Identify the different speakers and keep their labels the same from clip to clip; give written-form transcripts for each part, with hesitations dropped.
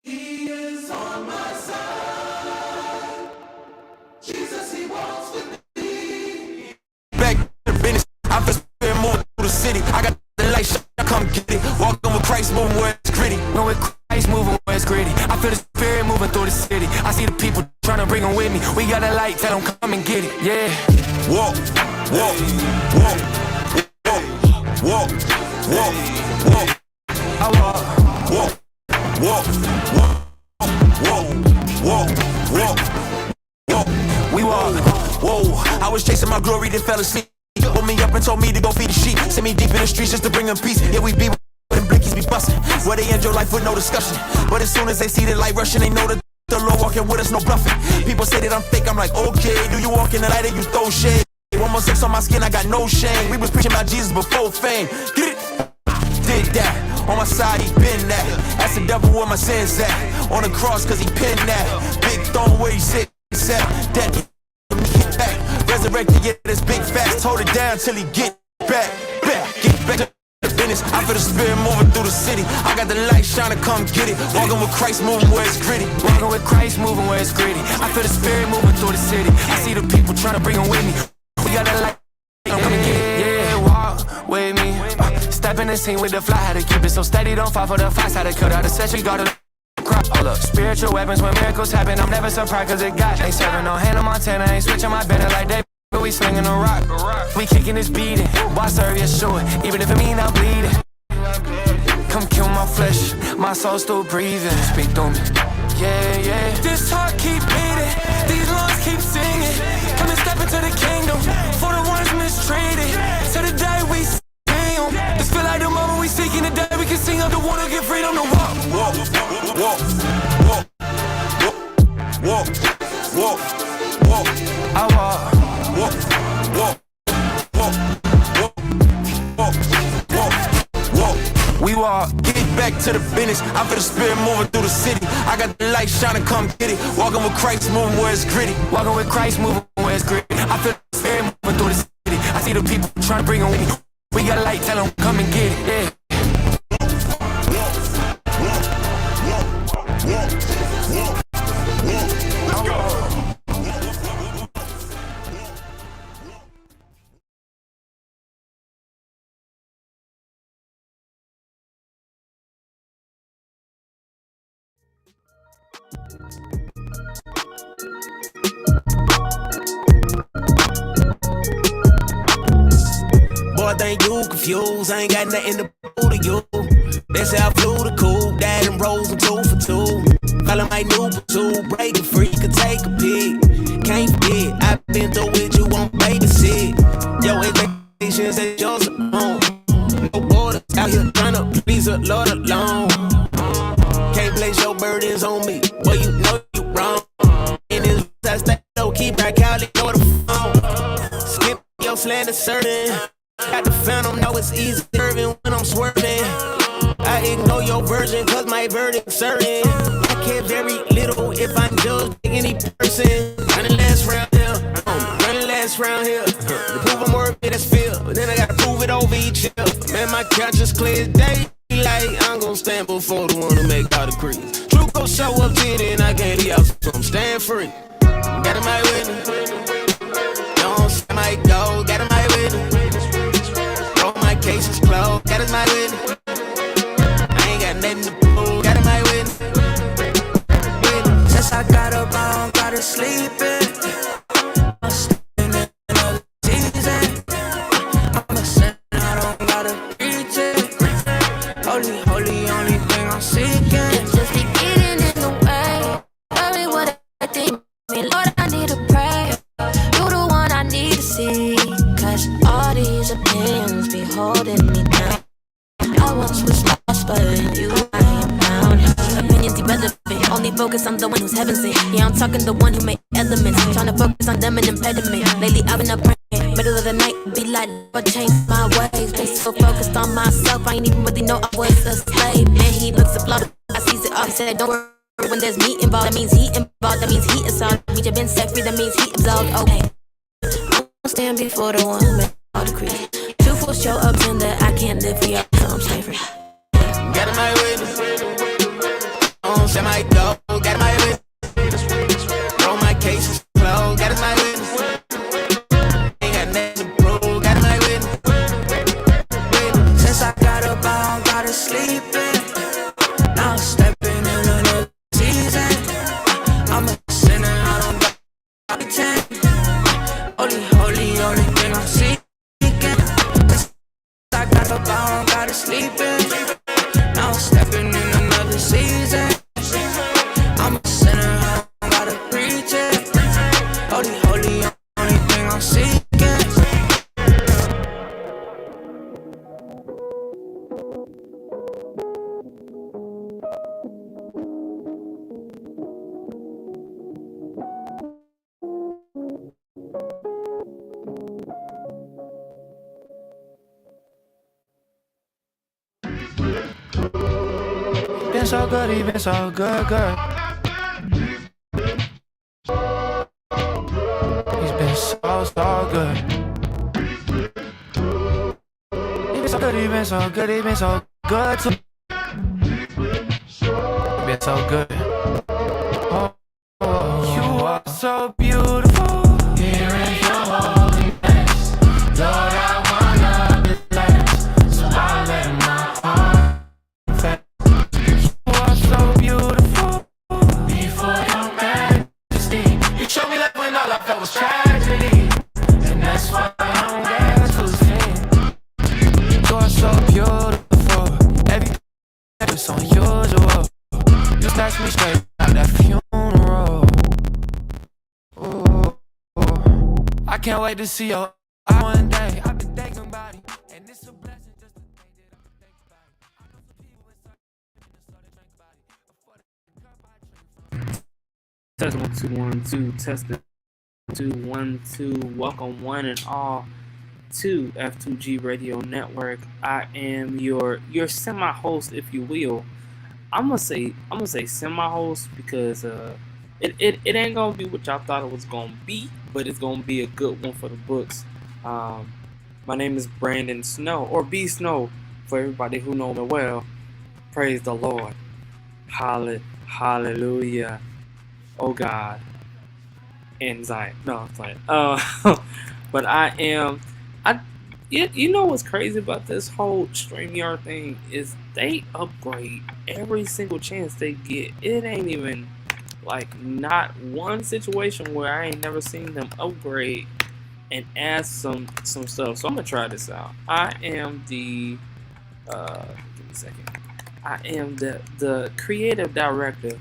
Speaker 1: He is on my side. Jesus, he walks with me. Back to business, I feel spirit moving through the city. I got the light shine, come get it. Walking with Christ moving where it's gritty. When with Christ moving where it's gritty. I feel the spirit moving through the city. I see the people trying to bring them with me. We got a light, tell them come and get it. Yeah. Walk, walk, walk, walk, walk, walk, walk. I walk, walk, walk, walk, walk, walk, walk. We walk. Whoa, I was chasing my glory, then fell asleep. Woke me up and told me to go feed the sheep. Sent me deep in the streets just to bring them peace. Yeah, we be with them blickies be bustin'. Where they end your life with no discussion. But as soon as they see the light rushing, they know that the Lord walking with us, no bluffing. People say that I'm fake, I'm like, okay. Do you walk in the light and you throw shade? 116 on my skin, I got no shame. We was preaching about Jesus before fame. Get it? Did that. On my side, he been that. Ask the devil where my sins at. On the cross, cause he pinned that. Big throne where he sit, set. That get back. Resurrected, yeah, this big fast. Hold it down till he get back. Get back to the business. I feel the spirit moving through the city. I got the light shining, come get it. Walking with Christ, moving where it's gritty. Walking with Christ, moving where it's gritty. I feel the spirit moving through the city. I see the people trying to bring them with me. We got that light, come and get it. Yeah, walk with me. Step in the scene with the fly, had to keep it so steady. Don't fall for the fast, had to cut out the session. Got to crop. Hold up, spiritual weapons when miracles happen. I'm never surprised cause it got. Ain't serving no Hannah Montana, ain't switching my banner like that. But we swinging a rock. We kicking this beating. Why serve you short? Even if it mean I'm bleeding. Come kill my flesh, my soul still breathing. Speak through me. Yeah, yeah. This heart keep beating, these lungs keep singing. Come and step into the kingdom for the ones mistreated. To the day we see them. This feel like the moment we seeking the day we can sing up the water, get freedom to walk. Walk, walk, walk, walk, walk, walk, walk. I walk, walk, walk, walk, walk, walk, walk, walk. We walk, get back to the business. I feel the spirit moving through the city. I got the light shining, come get it. Walking with Christ, moving where it's gritty. Walking with Christ, moving where it's gritty. I feel the spirit moving through the city. I see the people trying to bring them with me. We got a light, tell them come and get it. Yeah.
Speaker 2: Boy, think you confused, I ain't got nothing to prove to you. They say I flew the coop, dad and rolls and 2 for 2. Callin' my new platoon, breaking free, could take a peek. Can't forget, I've been through it, you won't babysit. Yo, expectations ain't yours alone. No borders, out here tryna please the Lord alone. Can't place your burdens on me, boy, you know you wrong. In this I stay low, keep back out, let go the phone. Skip your slander certain. Got the phantom, know it's easy serving when I'm swerving. I ignore your version, cause my verdict certain. I care very little if I'm judging any person. Running last round here, running last round here. To prove I'm worth it, that's feel. But then I gotta prove it over each hill. Man, my conscience clear as day. Like I'm gon' stand before the one who make all the creeds. Truth gon' show up to it and I can't leave out, so I'm staying free. Got in my witness. Don't say my go, got in my witness. Case is closed, got in my witness. I ain't got nothing to prove, got in my witness.
Speaker 3: Since I got up, I don't gotta sleep in. I'm staying in another season. I'm a sinner, I don't gotta preach it. Holy, holy, only thing I'm seeking.
Speaker 4: It's just keep getting in the way. Tell me what I think. Lord, I need to pray. You the one I need to see. Cause all these opinions be holding me down. I once was lost, but in you I am found. Opinions irrelevant, only focus on the one who's heaven sent. Yeah, I'm talking the one who made elements. Tryna focus on them and impediment. Lately I've been up praying, middle of the night, be like, but change my ways. Been so focused on myself, I ain't even really know I was a slave. Man, he looks applauded, I sees it all, he said, don't worry. When there's me involved, that means he involved, that means he is solved. We just been set free, that means he absolved, okay. I'll stand before the one who made all the creed. Truthful show up in that I can't live for y'all, so I'm staying free.
Speaker 2: Got in my witness. Don't shut my door, got my witness. Roll my cases closed, got my witness. Ain't got nothing to prove, got my witness.
Speaker 3: Since I got up, I don't gotta sleep in. Now I'm stepping in another season. I'm a sinner, I don't got pretend. Only thing I'm seeking. Since I got up, I don't gotta sleep in. Now I'm stepping in another season. I'm a sinner, I don't gotta preach it. Only thing I'm seeking.
Speaker 5: Been so good, he been so good. He's been so good. He been so good, he been so good, he been so good to me. He been so good. Oh, you are so beautiful. Here in your holiness, Lord, I wanna be blessed. So I let my heart confess. You are so beautiful. Before your majesty, you showed me love when all I felt was tragedy, and that's why I'm glad to sing. You are so beautiful. Everything is unusual. You snatched me straight out that funeral. Ooh, ooh. I can't wait to see your eye one day. I've been thinking about it, and it's a blessing just to think that I'm thinking about it. I know some people inside so they think about it. Before the cup I drink from.
Speaker 6: Test 1 2 1 2 test 2 1 2. Welcome one and all to F2G Radio Network. I am your semi-host, if you will. I'm gonna say semi-host because it ain't gonna be what y'all thought it was gonna be, but it's gonna be a good one for the books. My name is Brandon Snow, or B Snow for everybody who know me well. Praise the Lord. Hallelujah. Oh God. And Zion. No, I'm playing. But you know what's crazy about this whole StreamYard thing is they upgrade every single chance they get. It ain't even like not one situation where I ain't never seen them upgrade and add some stuff. So I'm gonna try this out. I am the give me a second. I am the creative director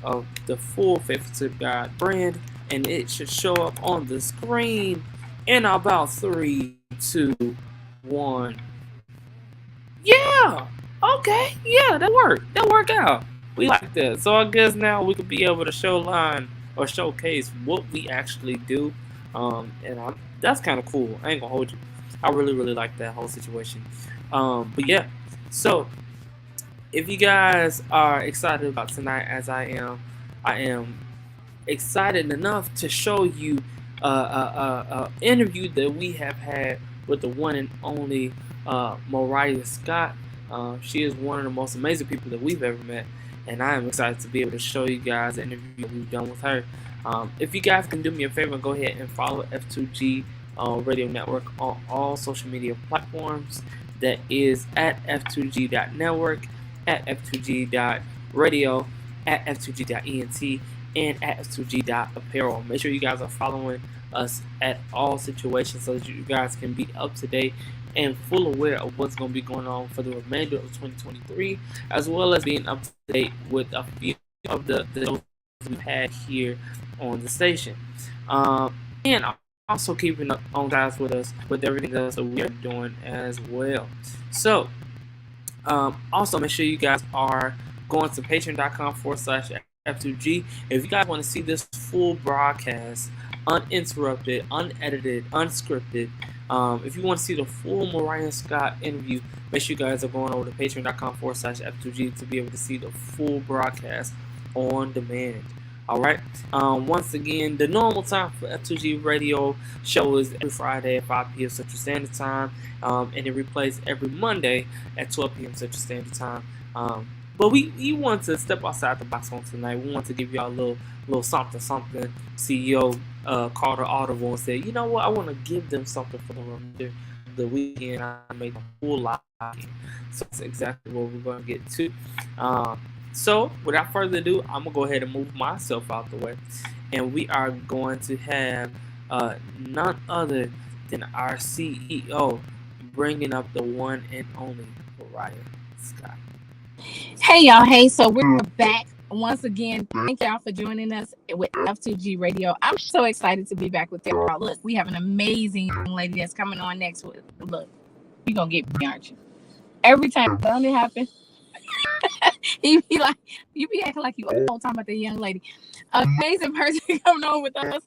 Speaker 6: of the full Faithful to God brand, and it should show up on the screen in about 3, 2, 1. Yeah. Okay. Yeah, that worked. That worked out. We like that. So I guess now we could be able to showcase what we actually do. That's kind of cool. I ain't gonna hold you. I really like that whole situation. But yeah. So if you guys are excited about tonight, as I am excited enough to show you interview that we have had with the one and only Mariah Scott. She is one of the most amazing people that we've ever met, and I am excited to be able to show you guys the interview that we've done with her. If you guys can do me a favor, go ahead and follow F2G Radio Network on all social media platforms. That is at f2g.network, at f2g.radio, at f2g.ent, and at f2g.apparel. Make sure you guys are following us at all situations so that you guys can be up to date and full aware of what's going to be going on for the remainder of 2023, as well as being up to date with a few of the shows we've had here on the station. And also keeping up on guys with us with everything else that we are doing as well. So also make sure you guys are going to patreon.com/F2G. If you guys want to see this full broadcast, uninterrupted, unedited, unscripted, if you want to see the full Mariah Scott interview, make sure you guys are going over to patreon.com/F2G to be able to see the full broadcast on demand. All right. Once again, the normal time for F2G Radio show is every Friday at 5 p.m. Central Standard Time, and it replays every Monday at 12 p.m. Central Standard Time. But we want to step outside the box on tonight. We want to give y'all a little something something. CEO called an audible and said, you know what, I want to give them something for the remainder of the weekend. I made a full lot. So that's exactly what we're going to get to. So without further ado, I'm gonna go ahead and move myself out the way, and we are going to have none other than our CEO bringing up the one and only Mariah Scott.
Speaker 7: Hey y'all, hey, so we're back once again. Thank y'all for joining us with F2G Radio. I'm so excited to be back with y'all. Look, we have an amazing young lady that's coming on next week. Look, you're gonna get me, aren't you? Every time something happens, he be like, you be acting like you old talking about the young lady. Amazing person coming on with us.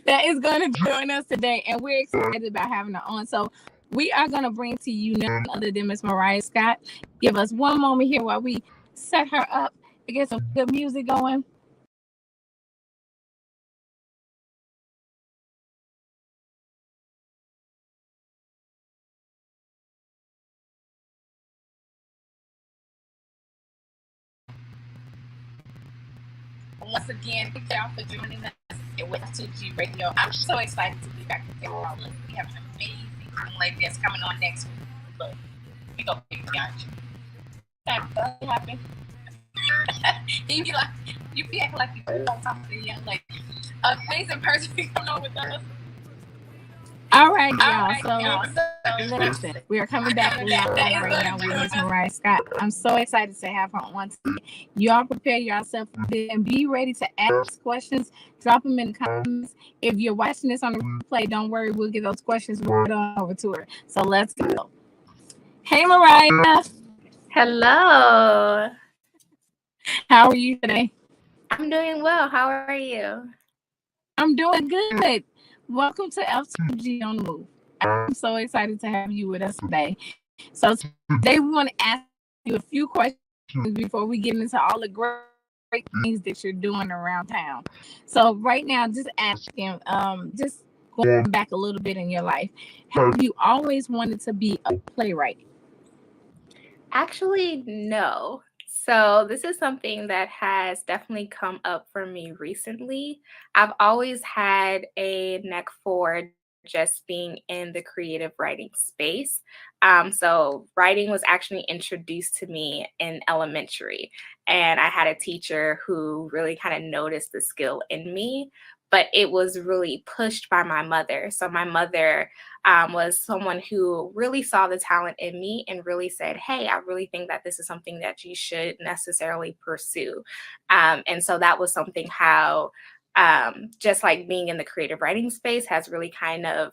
Speaker 7: That is going to join us today, and we're excited about having her on. So we are going to bring to you none other than Miss Mariah Scott. Give us one moment here while we set her up and get some good music going. Once again, thank y'all for joining us with F2G Radio. I'm so excited to be back with y'all. Look, we have an amazing young lady that's coming on next week. Look, we gonna be aren't you? That doesn't happen. You be like, you be acting like you don't talk to the young lady. Amazing person coming on with us. All right, y'all. So listen, we are coming back live right now with Miss Mariah Scott. I'm so excited to have her on today. Y'all prepare yourself and be ready to ask questions. Drop them in the comments. If you're watching this on the replay, don't worry, we'll get those questions right on over to her. So let's go. Hey, Mariah.
Speaker 8: Hello.
Speaker 7: How are you today?
Speaker 8: I'm doing well. How are you?
Speaker 7: I'm doing good. Welcome to F2G on the Move. I'm so excited to have you with us today. So today we want to ask you a few questions before we get into all the great things that you're doing around town. So right now, just asking, just going back a little bit in your life, have you always wanted to be a playwright?
Speaker 8: Actually, no. So this is something that has definitely come up for me recently. I've always had a neck for just being in the creative writing space. So writing was actually introduced to me in elementary, and I had a teacher who really kind of noticed the skill in me, but it was really pushed by my mother. So my mother was someone who really saw the talent in me and really said, hey, I really think that this is something that you should necessarily pursue. And so that was something how just like being in the creative writing space has really kind of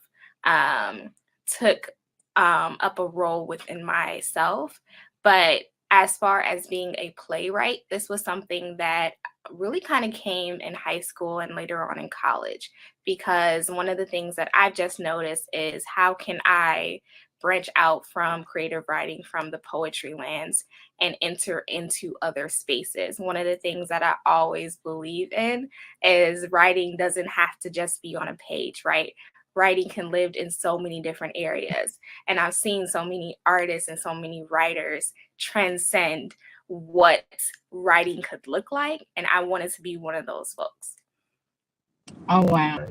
Speaker 8: took up a role within myself. But as far as being a playwright, this was something that really kind of came in high school and later on in college, because one of the things that I've just noticed is how can I branch out from creative writing from the poetry lands and enter into other spaces. One of the things that I always believe in is writing doesn't have to just be on a page, right? Writing can live in so many different areas. And I've seen so many artists and so many writers transcend what writing could look like. And I wanted to be one of those folks.
Speaker 7: Oh, wow.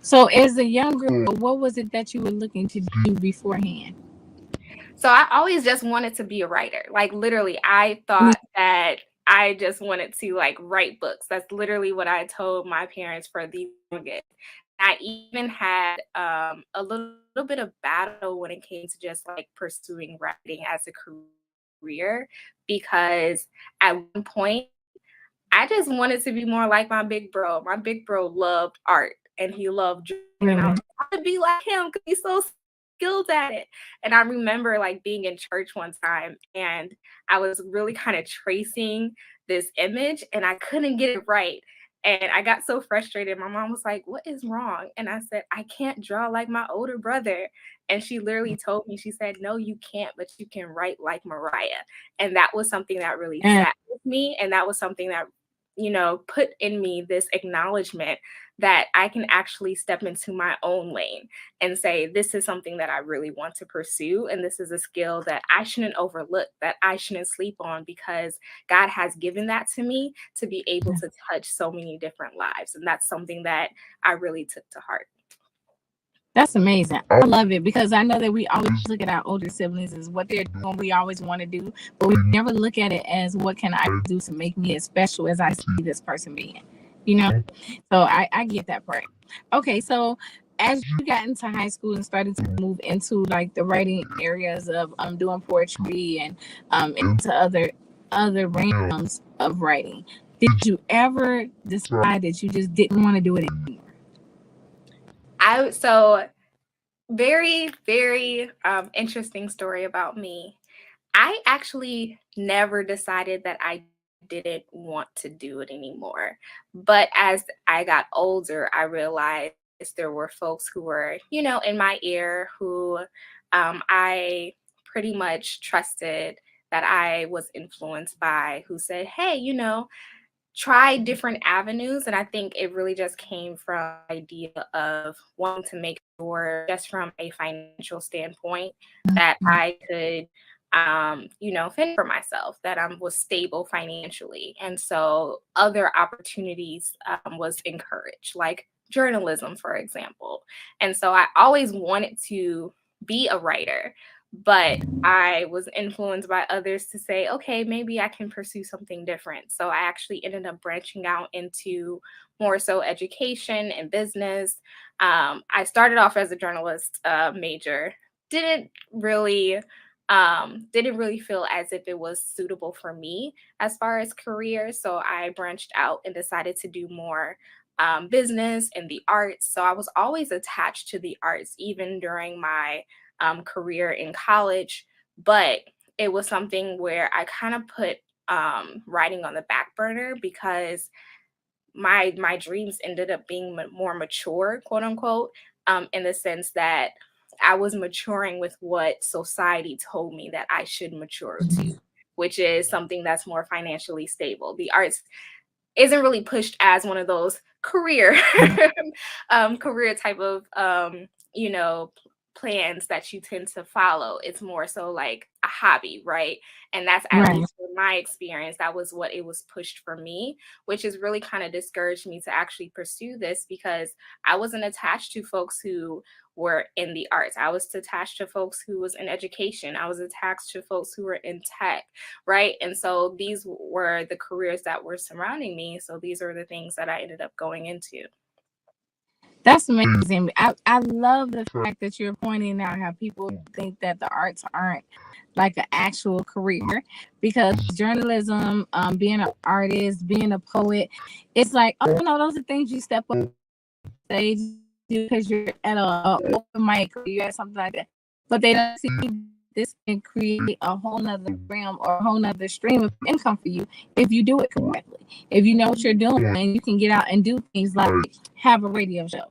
Speaker 7: So as a young girl, what was it that you were looking to do beforehand?
Speaker 8: So I always just wanted to be a writer. Like literally, I thought that I just wanted to like write books. That's literally what I told my parents for the longest. I even had a little bit of battle when it came to just like pursuing writing as a career, because at one point I just wanted to be more like my big bro. My big bro loved art and he loved drawing. And I wanted to be like him because he's so skilled at it. And I remember like being in church one time and I was really kind of tracing this image and I couldn't get it right. And I got so frustrated. My mom was like, what is wrong? And I said, I can't draw like my older brother. And she literally told me, she said, no, you can't, but you can write like Mariah. And that was something that really sat with me. And that was something that put in me this acknowledgement that I can actually step into my own lane and say, this is something that I really want to pursue. And this is a skill that I shouldn't overlook, that I shouldn't sleep on, because God has given that to me to be able to touch so many different lives. And that's something that I really took to heart.
Speaker 9: That's amazing. I love it, because I know that we always look at our older siblings as what they're doing, we always want to do, but we never look at it as what can I do to make me as special as I see this person being, So I get that part. Okay, so as you got into high school and started to move into like the writing areas of doing poetry and into other realms of writing, did you ever decide that you just didn't want to do it anymore?
Speaker 8: So very, very interesting story about me. I actually never decided that I didn't want to do it anymore. But as I got older, I realized there were folks who were, in my ear who I pretty much trusted, that I was influenced by, who said, hey, try different avenues. And I think it really just came from the idea of wanting to make sure, just from a financial standpoint, that I could fend for myself, that I was stable financially. And so other opportunities was encouraged, like journalism, for example. And so I always wanted to be a writer, but I was influenced by others to say, okay, maybe I can pursue something different. So I actually ended up branching out into more so education and business. I started off as a journalist major, didn't really feel as if it was suitable for me as far as career. So I branched out and decided to do more business and the arts. So I was always attached to the arts, even during my career in college. But it was something where I kind of put writing on the back burner, because my dreams ended up being more mature, quote unquote, in the sense that I was maturing with what society told me that I should mature to, which is something that's more financially stable. The arts isn't really pushed as one of those career career type of plans that you tend to follow. It's more so like a hobby, right? And that's, at least in my experience, that was what it was pushed for me, which has really kind of discouraged me to actually pursue this, because I wasn't attached to folks who were in the arts. I was attached to folks who was in education. I was attached to folks who were in tech, right? And so these were the careers that were surrounding me. So these are the things that I ended up going into.
Speaker 9: That's amazing. I love the fact that you're pointing out how people think that the arts aren't like an actual career, because journalism, being an artist, being a poet, it's like, oh no, those are things you step up stage because you're at a open mic or you're at something like that. But they don't see this can create a whole nother realm or a whole nother stream of income for you if you do it correctly. If you know what you're doing, and you can get out and do things like have a radio show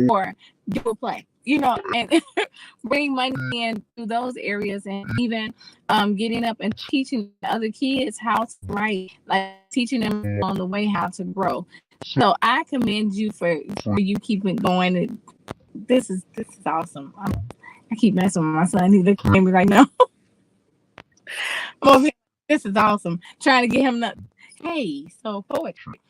Speaker 9: or do a play, and bring money in through those areas, and even getting up and teaching other kids how to write, like teaching them on the way how to grow. So I commend you for you keeping going. And this is awesome. I keep messing with my son. He's looking at me right now. This is awesome. Trying to get him to, hey, so poetry.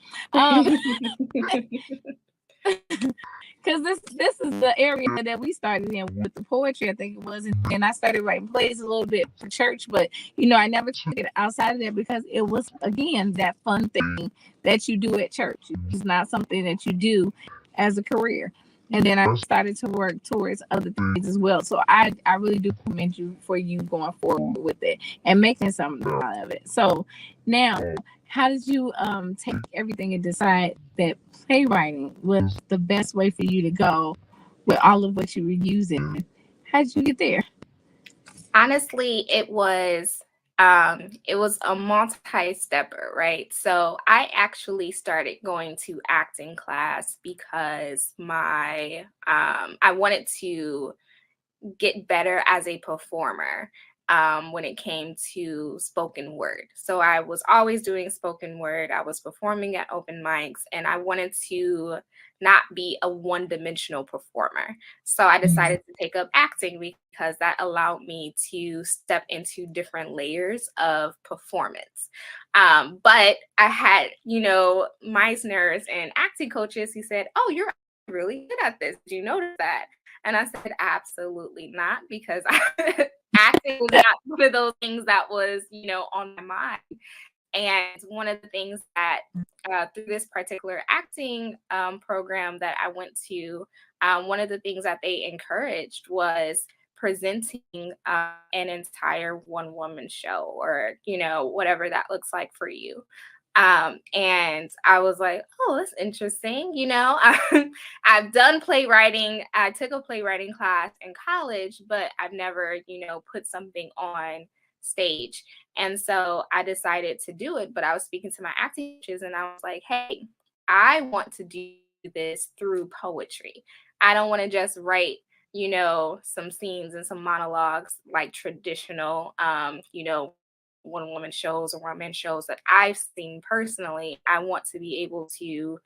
Speaker 9: Because this is the area that we started in with the poetry, I think it was. And I started writing plays a little bit for church, but I never took it outside of that, because it was, again, that fun thing that you do at church. It's not something that you do as a career. And then I started to work towards other things as well. So I really do commend you for you going forward with it and making something out of it. So now, how did you take everything and decide that playwriting was the best way for you to go with all of what you were using? How did you get there?
Speaker 8: Honestly, it was a multi-stepper, right? So I actually started going to acting class because I wanted to get better as a performer when it came to spoken word. So I was always doing spoken word. I was performing at open mics, and I wanted to not be a one-dimensional performer. So I decided to take up acting because that allowed me to step into different layers of performance. But I had, Meisners and acting coaches who said, "Oh, you're really good at this. Did you notice that?" And I said, absolutely not, because acting was not one of those things that was, on my mind. And one of the things that through this particular acting program that I went to, one of the things that they encouraged was presenting an entire one-woman show, or, whatever that looks like for you. And I was like, oh, that's interesting. I've done playwriting. I took a playwriting class in college, but I've never, put something on stage. And so I decided to do it, but I was speaking to my acting coaches and I was like, hey, I want to do this through poetry. I don't want to just write, some scenes and some monologues like traditional, one-woman shows or one-man shows that I've seen personally. I want to be able to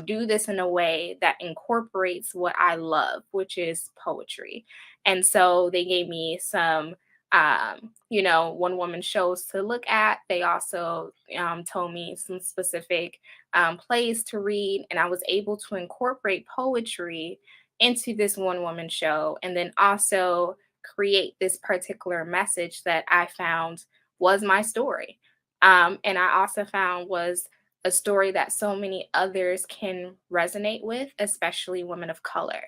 Speaker 8: do this in a way that incorporates what I love, which is poetry. And so they gave me some, one-woman shows to look at. They also told me some specific plays to read, and I was able to incorporate poetry into this one-woman show, and then also create this particular message that I found was my story. And I also found was a story that so many others can resonate with, especially women of color.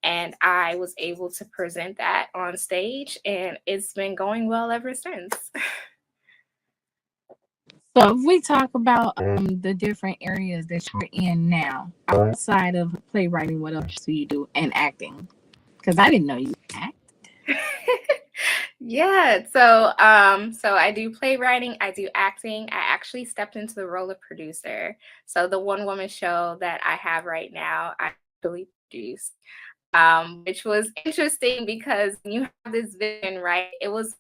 Speaker 8: And I was able to present that on stage, and it's been going well ever since.
Speaker 9: So if we talk about the different areas that you're in now, outside of playwriting, what else do you do? And acting? Because I didn't know you act.
Speaker 8: Yeah, so I do playwriting, I do acting. I actually stepped into the role of producer. So the one-woman show that I have right now, I actually produced, which was interesting because you have this vision, right? It was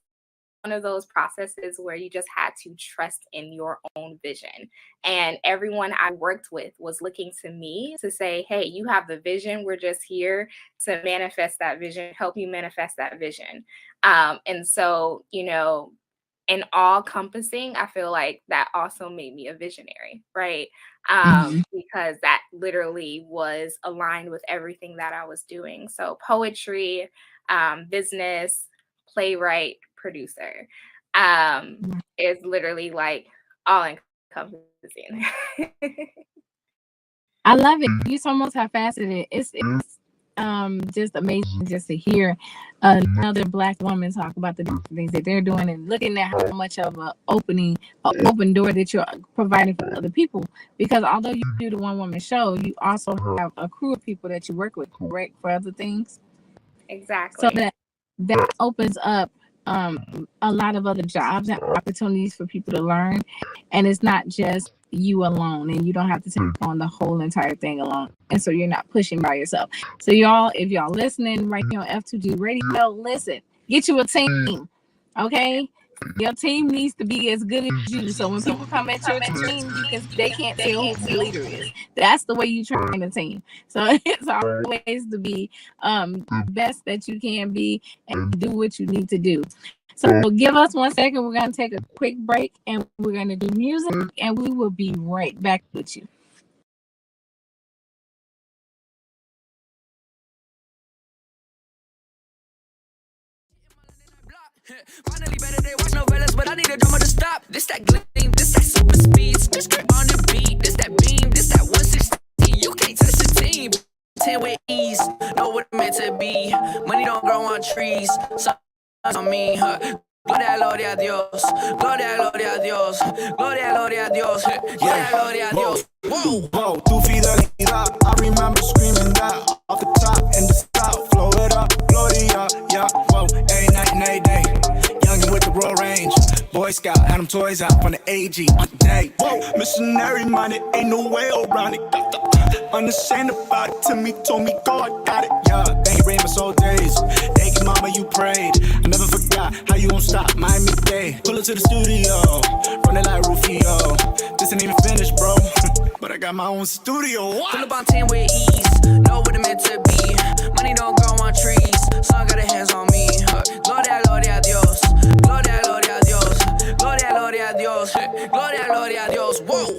Speaker 8: one of those processes where you just had to trust in your own vision. And everyone I worked with was looking to me to say, hey, you have the vision. We're just here to manifest that vision, help you manifest that vision. And so, in all encompassing, I feel like that also made me a visionary, right? Because that literally was aligned with everything that I was doing. So poetry, business, playwright, producer is literally like all encompassing.
Speaker 9: I love it. You're so multifaceted. It's just amazing just to hear another Black woman talk about the different things that they're doing and looking at how much of an open door that you're providing for other people. Because although you do the one-woman show, you also have a crew of people that you work with, correct, for other things.
Speaker 8: Exactly.
Speaker 9: So that opens up a lot of other jobs and opportunities for people to learn, and it's not just you alone, and you don't have to take on the whole entire thing alone, and so you're not pushing by yourself. So y'all, if y'all listening right here on F2G Radio, listen, get you a team, okay? Your team needs to be as good as you. So when people come at your team, they can't tell who the leader is. That's the way you train a team. So it's always to be the best that you can be and do what you need to do. So give us 1 second. We're going to take a quick break and we're going to do music, and we will be right back with you.
Speaker 3: Finally, better they watch novellas, but I need a drummer to stop. This that gleam, this that super speed. Skirt on the beat, this that beam, this that 160. You can't touch the team. 10 with ease, know what it meant to be. Money don't grow on trees, so on me, huh? Gloria a Dios, gloria a Dios, gloria a Dios, gloria a Dios.
Speaker 10: Whoa, tu fidelidad, I remember screaming that off the top in the south, flow it up, gloria, yeah, whoa, every night and every day, youngin' with the Royal Range, Boy Scout, had them toys out from the AG on the day, whoa, missionary minded, ain't no way around it, Unashamed about it to me, told me go, I got it. Yeah, they ain't rain my soul days. Thank you, mama, you prayed. I never forgot how you won't stop. Miami Day. Pull up to the studio, run it like Rufio. This ain't even finished, bro. But I got my own studio. What?
Speaker 3: Pull up on 10 with ease. Know what it meant to be. Money don't grow on trees. So I got her hands on me. Gloria a Dios. Gloria a Dios. Gloria a Dios. Gloria a Dios. Whoa.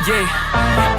Speaker 2: Yeah,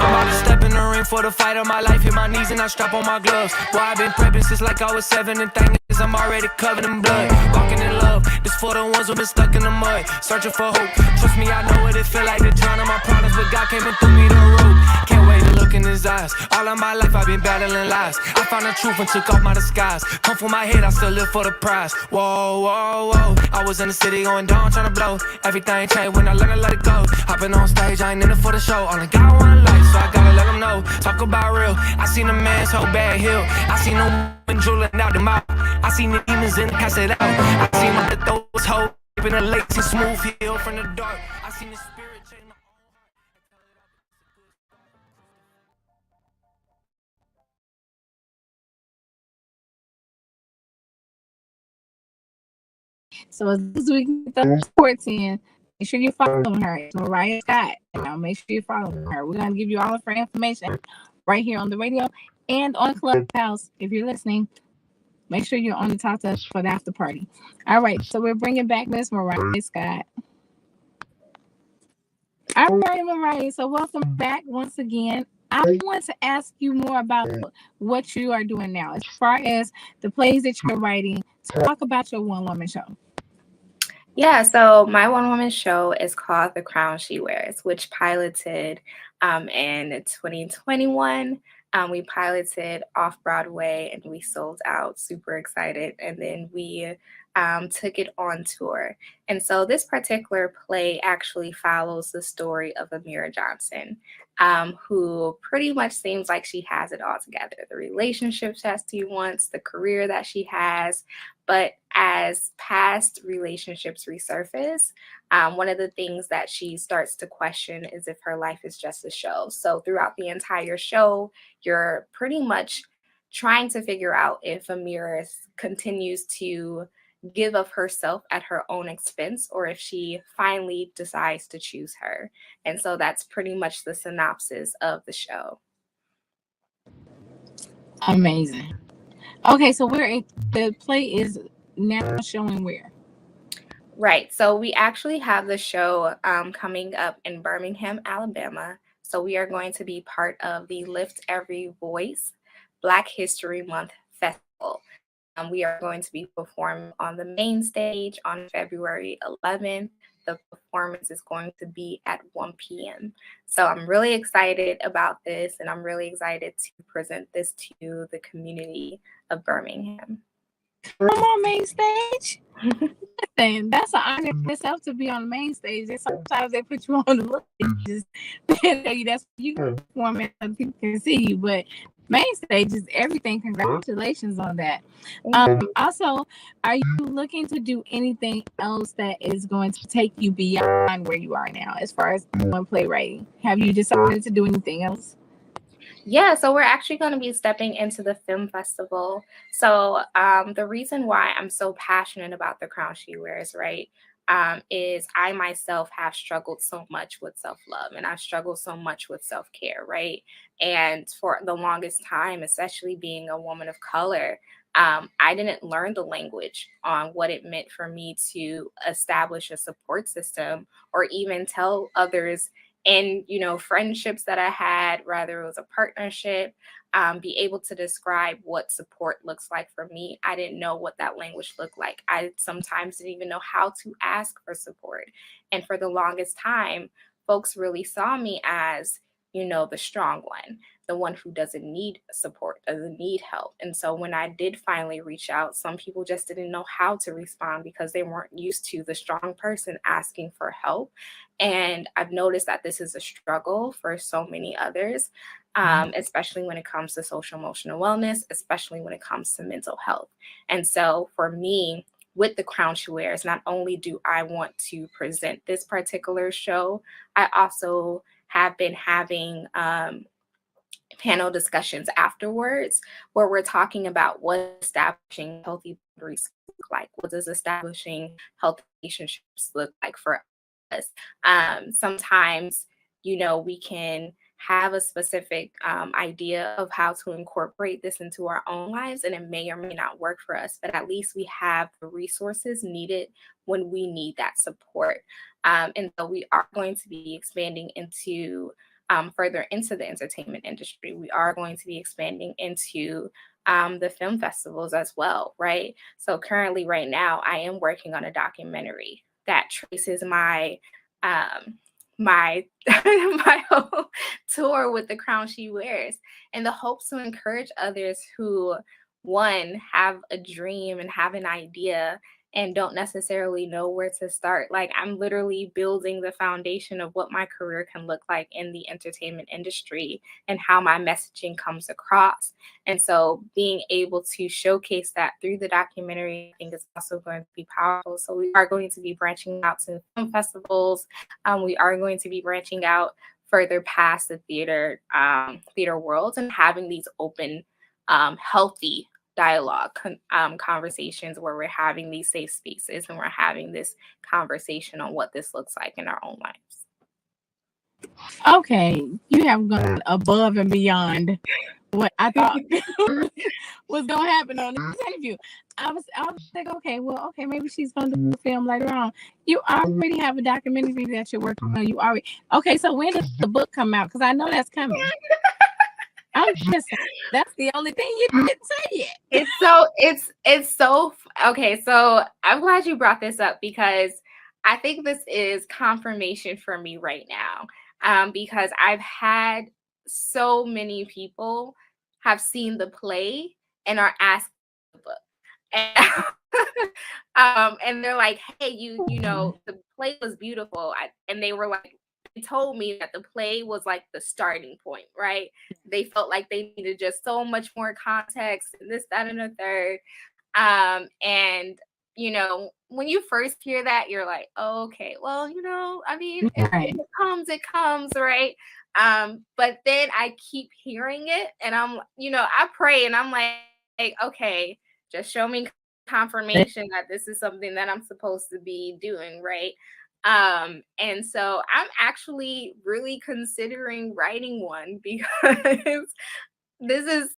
Speaker 2: I'm about to step in the ring for the fight of my life. Hit my knees and I strap on my gloves. Boy, I've been prepping since like I was 7. And thing is, I'm already covered in blood. Walking in love, this for the ones who've been stuck in the mud. Searching for hope. Trust me, I know what it feel like to drown in my problems. But God came and threw me the road. Can't wait to look in his eyes. All of my life I've been battling lies. I found the truth and took off my disguise. Come for my head, I still live for the prize. Whoa, whoa, whoa. I was in the city going down, trying to blow. Everything changed when I learned to let it go. Hopping on stage, I ain't in it for the show. Only got one life, so I gotta let them know. Talk about real. I seen a man's whole bad hill. I seen no woman drooling out the mouth. I seen the demons in the cast it out. I seen my those hoes in the lakes and smooth hill from the dark. I seen the spirit change my own
Speaker 9: So as we get the sports in, make sure you're following her. It's Mariah Scott. Now make sure you're following her. We're gonna give you all of her information right here on the radio and on Clubhouse. If you're listening, make sure you're on the top to us for the after party. All right, so we're bringing back Miss Mariah Scott. All right, Mariah. So welcome back once again. I want to ask you more about what you are doing now, as far as the plays that you're writing. Talk about your one-woman show.
Speaker 8: Yeah, so my one-woman show is called The Crown She Wears, which piloted in 2021. We piloted off-Broadway and we sold out, super excited. And then we took it on tour. And so this particular play actually follows the story of Amira Johnson, who pretty much seems like she has it all together. The relationships that she wants, the career that she has. But as past relationships resurface, one of the things that she starts to question is if her life is just a show. So throughout the entire show, you're pretty much trying to figure out if Amira continues to give of herself at her own expense or if she finally decides to choose her. And so that's pretty much the synopsis of the show.
Speaker 9: Amazing. Okay, so the play is now showing where?
Speaker 8: Right. So we actually have the show coming up in Birmingham, Alabama. So we are going to be part of the Lift Every Voice Black History Month Festival. We are going to be performing on the main stage on February 11th. The performance is going to be at 1 p.m. So I'm really excited about this, and I'm really excited to present this to the community of Birmingham.
Speaker 9: Come on, main stage. Listen, that's an honor in itself to be on the main stage. And sometimes they put you on the look stages. They tell you that's you can perform and other people can see you. But main stage is everything. Congratulations on that. Also, are you looking to do anything else that is going to take you beyond where you are now as far as doing playwriting? Have you decided to do anything else?
Speaker 8: Yeah, so we're actually going to be stepping into the film festival. So the reason why I'm so passionate about The Crown She Wears, right, is I myself have struggled so much with self-love, and I've struggled so much with self-care, right? And for the longest time, especially being a woman of color, I didn't learn the language on what it meant for me to establish a support system or even tell others in, friendships that I had, whether it was a partnership, be able to describe what support looks like for me. I didn't know what that language looked like. I sometimes didn't even know how to ask for support. And for the longest time, folks really saw me as the strong one, the one who doesn't need support, doesn't need help. And so when I did finally reach out, some people just didn't know how to respond because they weren't used to the strong person asking for help. And I've noticed that this is a struggle for so many others, especially when it comes to social emotional wellness, especially when it comes to mental health. And so for me, with the crown she wears, not only do I want to present this particular show, I also have been having panel discussions afterwards where we're talking about what establishing healthy boundaries look like. What does establishing healthy relationships look like for us? Sometimes, we can have a specific idea of how to incorporate this into our own lives, and it may or may not work for us, but at least we have the resources needed when we need that support. And so we are going to be expanding into further into the entertainment industry. We are going to be expanding into the film festivals as well, right? So currently, right now, I am working on a documentary that traces my my whole tour with the crown she wears, in the hopes to encourage others who, one, have a dream and have an idea and don't necessarily know where to start. Like, I'm literally building the foundation of what my career can look like in the entertainment industry and how my messaging comes across. And so being able to showcase that through the documentary, I think is also going to be powerful. So we are going to be branching out to film festivals. We are going to be branching out further past the theater world and having these open, healthy dialogue conversations where we're having these safe spaces and we're having this conversation on what this looks like in our own lives.
Speaker 9: Okay, you have gone above and beyond what I thought was gonna happen on this interview. I was like, okay, maybe she's gonna do a film later on. You already have a documentary that you're working on. Okay, so when does the book come out? Because I know that's coming. I'm just, that's the only thing you didn't say yet.
Speaker 8: It's so okay. So I'm glad you brought this up because I think this is confirmation for me right now. Because I've had so many people have seen the play and are asking the book. And they're like, hey, you know, the play was beautiful. And they were like, they told me that the play was like the starting point, right? They felt like they needed just so much more context and this, that, and the third. And when you first hear that, you're like, oh, okay, well, I mean, if it comes, right? But then I keep hearing it and I'm, I pray and I'm like, okay, just show me confirmation that this is something that I'm supposed to be doing, right? And so I'm actually really considering writing one because this is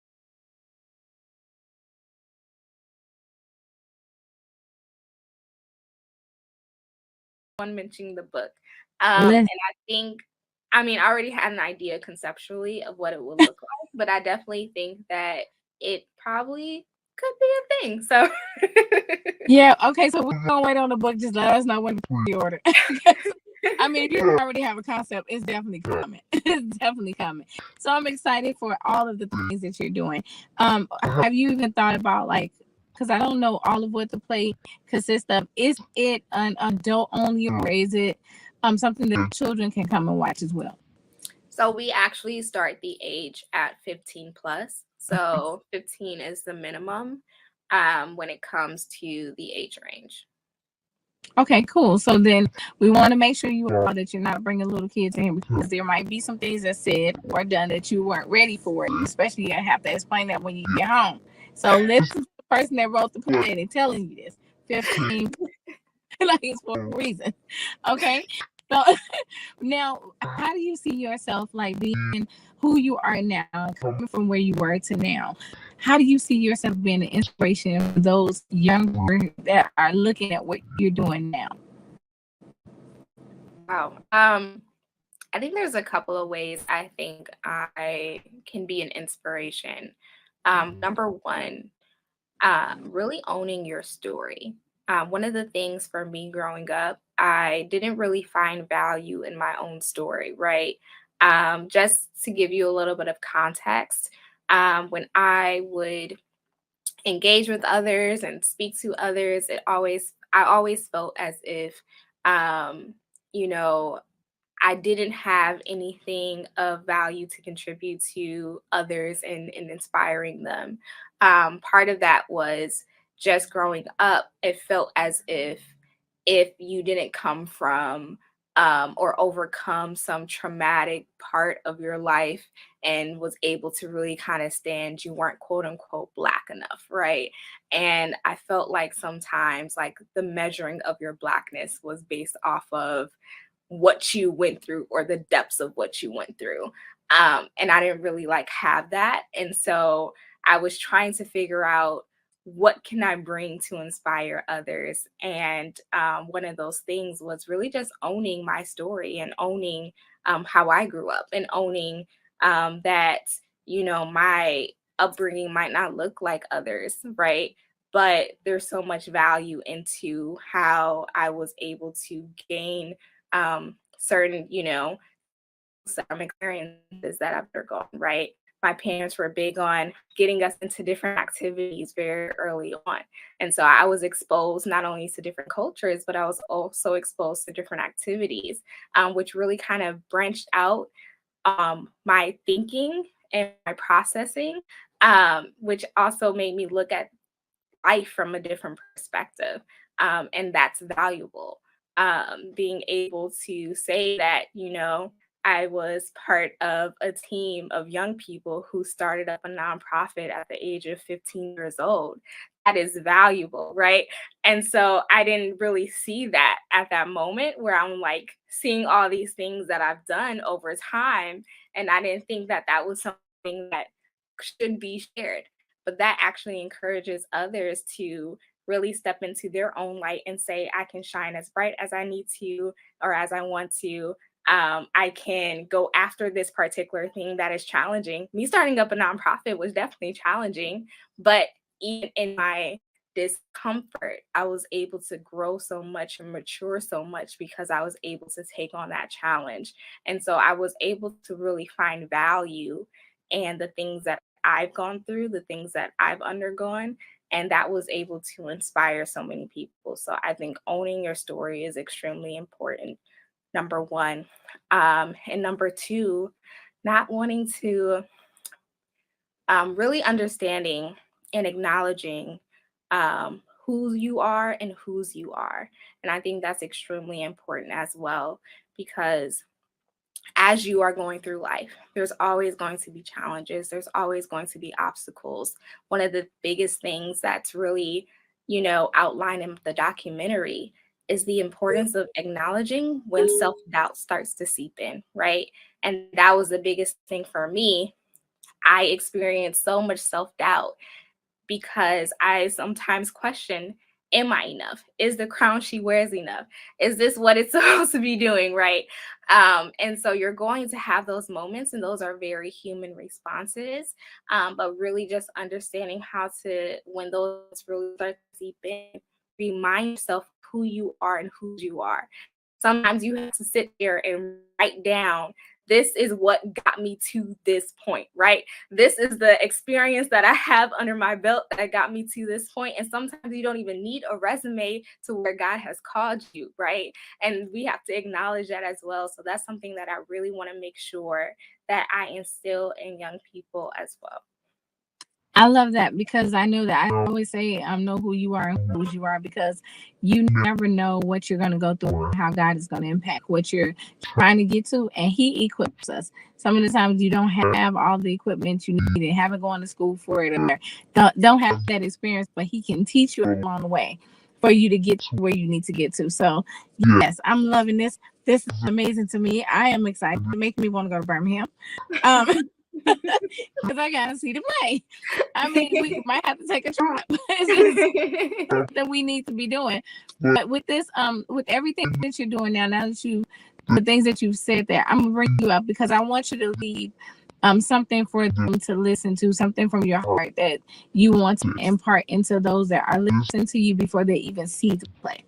Speaker 8: one mentioning the book. And I think, I already had an idea conceptually of what it would look like, but I definitely think that it probably could be a thing. So
Speaker 9: yeah, okay, so we're gonna wait on the book. Just let us know when to pre-order. If you already have a concept, it's definitely coming. It's definitely coming. So I'm excited for all of the things that you're doing. Have you even thought about, like, because I don't know all of what the play consists of. Is it an adult only, or is it something that children can come and watch as well?
Speaker 8: So we actually start the age at 15 plus. So 15 is the minimum when it comes to the age range.
Speaker 9: Okay, cool. So then we want to make sure that you're not bringing little kids in, because there might be some things that said or done that you weren't ready for. Especially, you have to explain that when you get home. So listen to the person that wrote the play and telling you this. 15, like, it's for a reason. Okay. So now, how do you see yourself, like, being who you are now, coming from where you were to now? How do you see yourself being an inspiration for those younger that are looking at what you're doing now?
Speaker 8: Wow. I think there's a couple of ways I think I can be an inspiration. Number one, really owning your story. One of the things for me growing up, I didn't really find value in my own story, right? Just to give you a little bit of context, when I would engage with others and speak to others, I always felt as if, um, you know, I didn't have anything of value to contribute to others and inspiring them. Part of that was just growing up. It felt as if you didn't come from or overcome some traumatic part of your life and was able to really kind of stand, you weren't quote unquote black enough, right? And I felt like sometimes like the measuring of your blackness was based off of what you went through or the depths of what you went through. And I didn't really like have that. And so I was trying to figure out what can I bring to inspire others. And one of those things was really just owning my story and owning how I grew up and owning that, my upbringing might not look like others, right? But there's so much value into how I was able to gain certain, some experiences that I've undergone, right? My parents were big on getting us into different activities very early on. And so I was exposed not only to different cultures, but I was also exposed to different activities, which really kind of branched out my thinking and my processing, which also made me look at life from a different perspective. And that's valuable. Being able to say that, I was part of a team of young people who started up a nonprofit at the age of 15 years old. That is valuable, right? And so I didn't really see that at that moment where I'm like seeing all these things that I've done over time. And I didn't think that that was something that should be shared. But that actually encourages others to really step into their own light and say, I can shine as bright as I need to or as I want to. I can go after this particular thing that is challenging. Me starting up a nonprofit was definitely challenging, but even in my discomfort, I was able to grow so much and mature so much because I was able to take on that challenge. And so I was able to really find value in the things that I've gone through, the things that I've undergone, and that was able to inspire so many people. So I think owning your story is extremely important, number one. And number two, not wanting to really understanding and acknowledging who you are and whose you are. And I think that's extremely important as well, because as you are going through life, there's always going to be challenges. There's always going to be obstacles. One of the biggest things that's really, outlined in the documentary is the importance of acknowledging when self-doubt starts to seep in, right? And that was the biggest thing for me. I experienced so much self-doubt because I sometimes question, am I enough? Is the crown she wears enough? Is this what it's supposed to be doing, right? And so you're going to have those moments, and those are very human responses. But really just understanding how to, when those really start to seep in, remind yourself who you are and who you are. Sometimes you have to sit there and write down, this is what got me to this point, right? This is the experience that I have under my belt that got me to this point. And sometimes you don't even need a resume to where God has called you, right? And we have to acknowledge that as well. So that's something that I really want to make sure that I instill in young people as well.
Speaker 9: I love that, because I know that I always say, know who you are and who you are, because you never know what you're going to go through, how God is going to impact what you're trying to get to. And He equips us. Some of the times you don't have all the equipment you need, and haven't gone to school for it, or don't have that experience, but He can teach you along the way for you to get to where you need to get to. So yes, I'm loving this. This is amazing to me. I am excited. It makes me want to go to Birmingham. Because I gotta see the play. I mean, we might have to take a trip. It's just that we need to be doing. But with this, with everything that you're doing now that the things that you've said there, I'm gonna bring you up because I want you to leave something for them to listen to, something from your heart that you want to impart into those that are listening to you before they even see the play.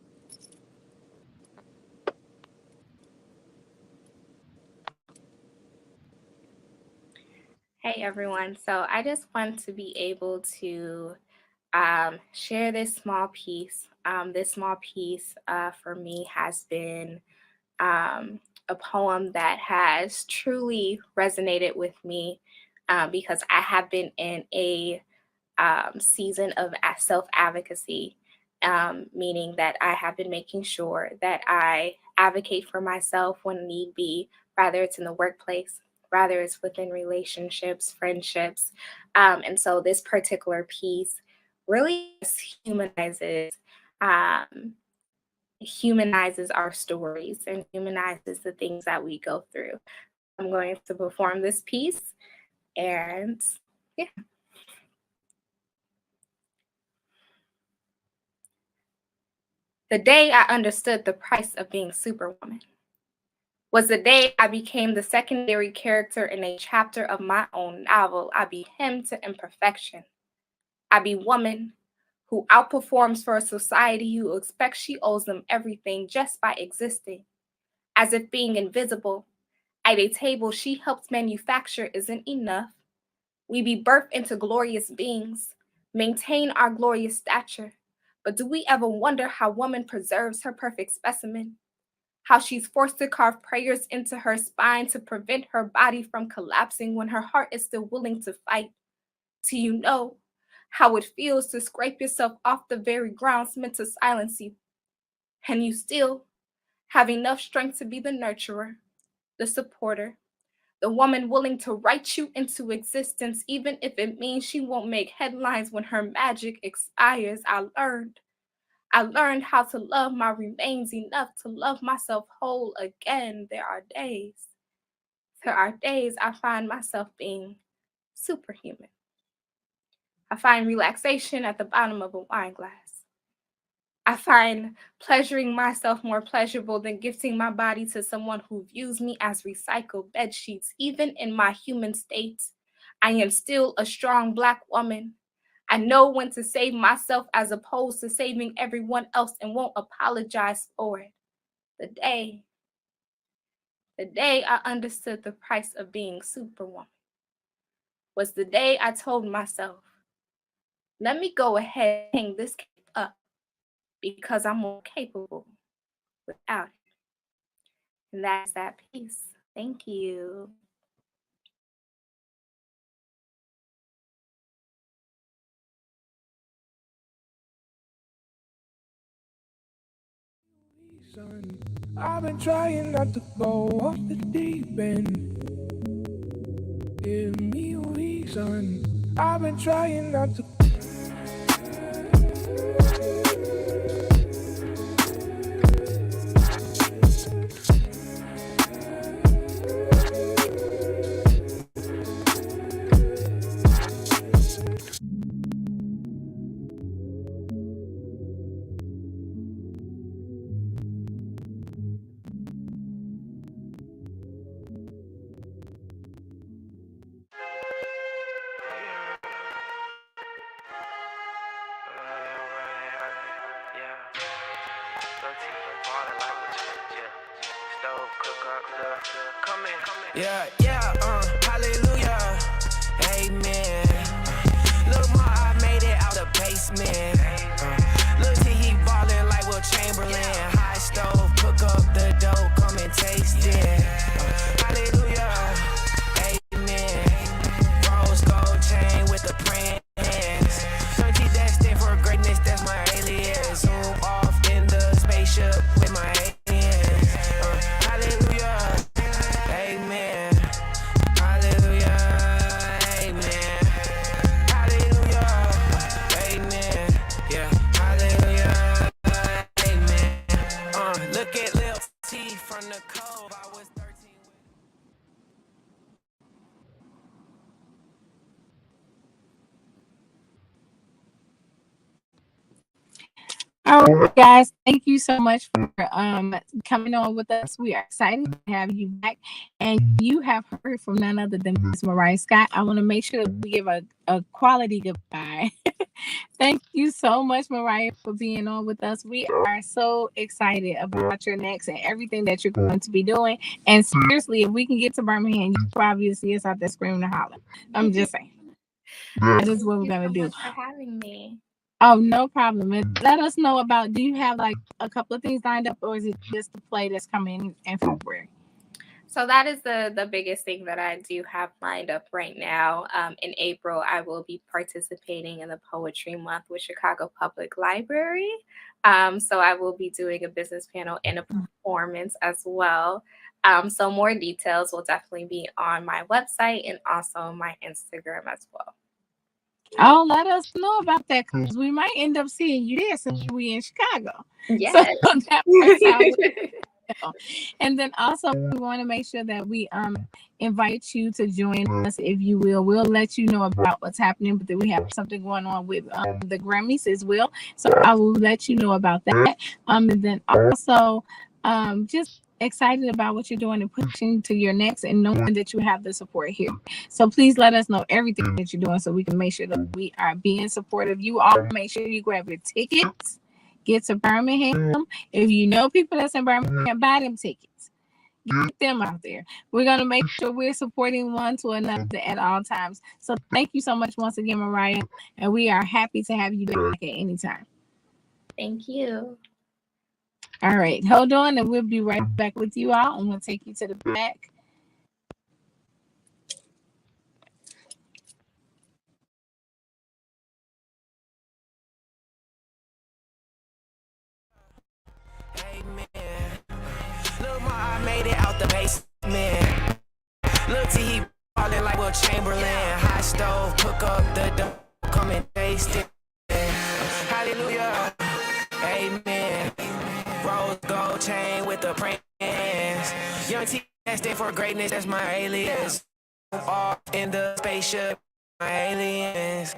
Speaker 8: Hey everyone. So I just want to be able to share this small piece. This small piece for me has been a poem that has truly resonated with me because I have been in a season of self advocacy, meaning that I have been making sure that I advocate for myself when need be, rather it's in the workplace, rather it's within relationships, friendships. And so this particular piece really um, humanizes our stories and humanizes the things that we go through. I'm going to perform this piece and yeah. The day I understood the price of being Superwoman was the day I became the secondary character in a chapter of my own novel. I be him to imperfection. I be woman who outperforms for a society who expects she owes them everything just by existing, as if being invisible at a table she helps manufacture isn't enough. We be birthed into glorious beings, maintain our glorious stature. But do we ever wonder how woman preserves her perfect specimen? How she's forced to carve prayers into her spine to prevent her body from collapsing when her heart is still willing to fight? Do you know how it feels to scrape yourself off the very grounds meant to silence you? And you still have enough strength to be the nurturer, the supporter, the woman willing to write you into existence, even if it means she won't make headlines when her magic expires. I learned how to love my remains enough to love myself whole again. There are days I find myself being superhuman. I find relaxation at the bottom of a wine glass. I find pleasuring myself more pleasurable than gifting my body to someone who views me as recycled bed sheets. Even in my human state, I am still a strong Black woman. I know when to save myself as opposed to saving everyone else and won't apologize for it. The day I understood the price of being Superwoman was the day I told myself, let me go ahead and hang this cape up because I'm more capable without it. And that's that piece. Thank you.
Speaker 5: Son, I've been trying not to go off the deep end. Give me a reason. I've been trying not to.
Speaker 2: Hallelujah, amen. Look, ma, I made it out the basement. Look, see, he ballin' like Will Chamberlain. High stove, cook up the dough, come and taste it. Hallelujah, amen. Rose gold chain with the praying hands. Certainty destined for greatness, that's my alias. Zoom off in the spaceship with my aliens. Hallelujah. Amen. Hallelujah. Amen. Hallelujah. Amen. Yeah. Hallelujah. Amen. Look at Lil T from the Cove. I was 13.
Speaker 9: All right, guys, thank you so much for coming on with us. We are excited to have you back, and you have heard from none other than Ms. Mariah Scott. I want to make sure that we give a quality goodbye Thank you so much, Mariah, for being on with us. We are so excited about your next and everything that you're going to be doing. And seriously, if we can get to Birmingham, you probably see us out there screaming and hollering. I'm just saying. That is what we're going to do.
Speaker 8: Thank you so much for having me.
Speaker 9: Oh, no problem. And let us know about, do you have like a couple of things lined up, or is it just the play that's coming in February?
Speaker 8: So that is the biggest thing that I do have lined up right now. In April, I will be participating in the Poetry Month with Chicago Public Library. So I will be doing a business panel and a performance as well. So more details will definitely be on my website and also my Instagram as well.
Speaker 9: Oh, let us know about that, because we might end up seeing you there since we in Chicago.
Speaker 8: Yes.
Speaker 9: So that works out. And then also we want to make sure that we invite you to join us, if you will. We'll let you know about what's happening, but then we have something going on with the Grammys as well. So I will let you know about that. And then also just excited about what you're doing and pushing to your next, and knowing that you have the support here. So please let us know everything that you're doing so we can make sure that we are being supportive. You all make sure you grab your tickets, get to Birmingham. If you know people that's in Birmingham, buy them tickets. Get them out there. We're going to make sure we're supporting one to another at all times. So thank you so much once again, Mariah. And we are happy to have you back at any time.
Speaker 8: Thank you.
Speaker 9: All right. Hold on, and we'll be right back with you all, and we'll take you to the back.
Speaker 2: Look, Ma, I made it out the basement. Look, T, he ballin' like Will Chamberlain. Hot stove, cook up the dough, come and taste it. Hallelujah, amen. Rose gold chain with the prince. Young T, stand for greatness, that's my alias. Off in the spaceship, my aliens.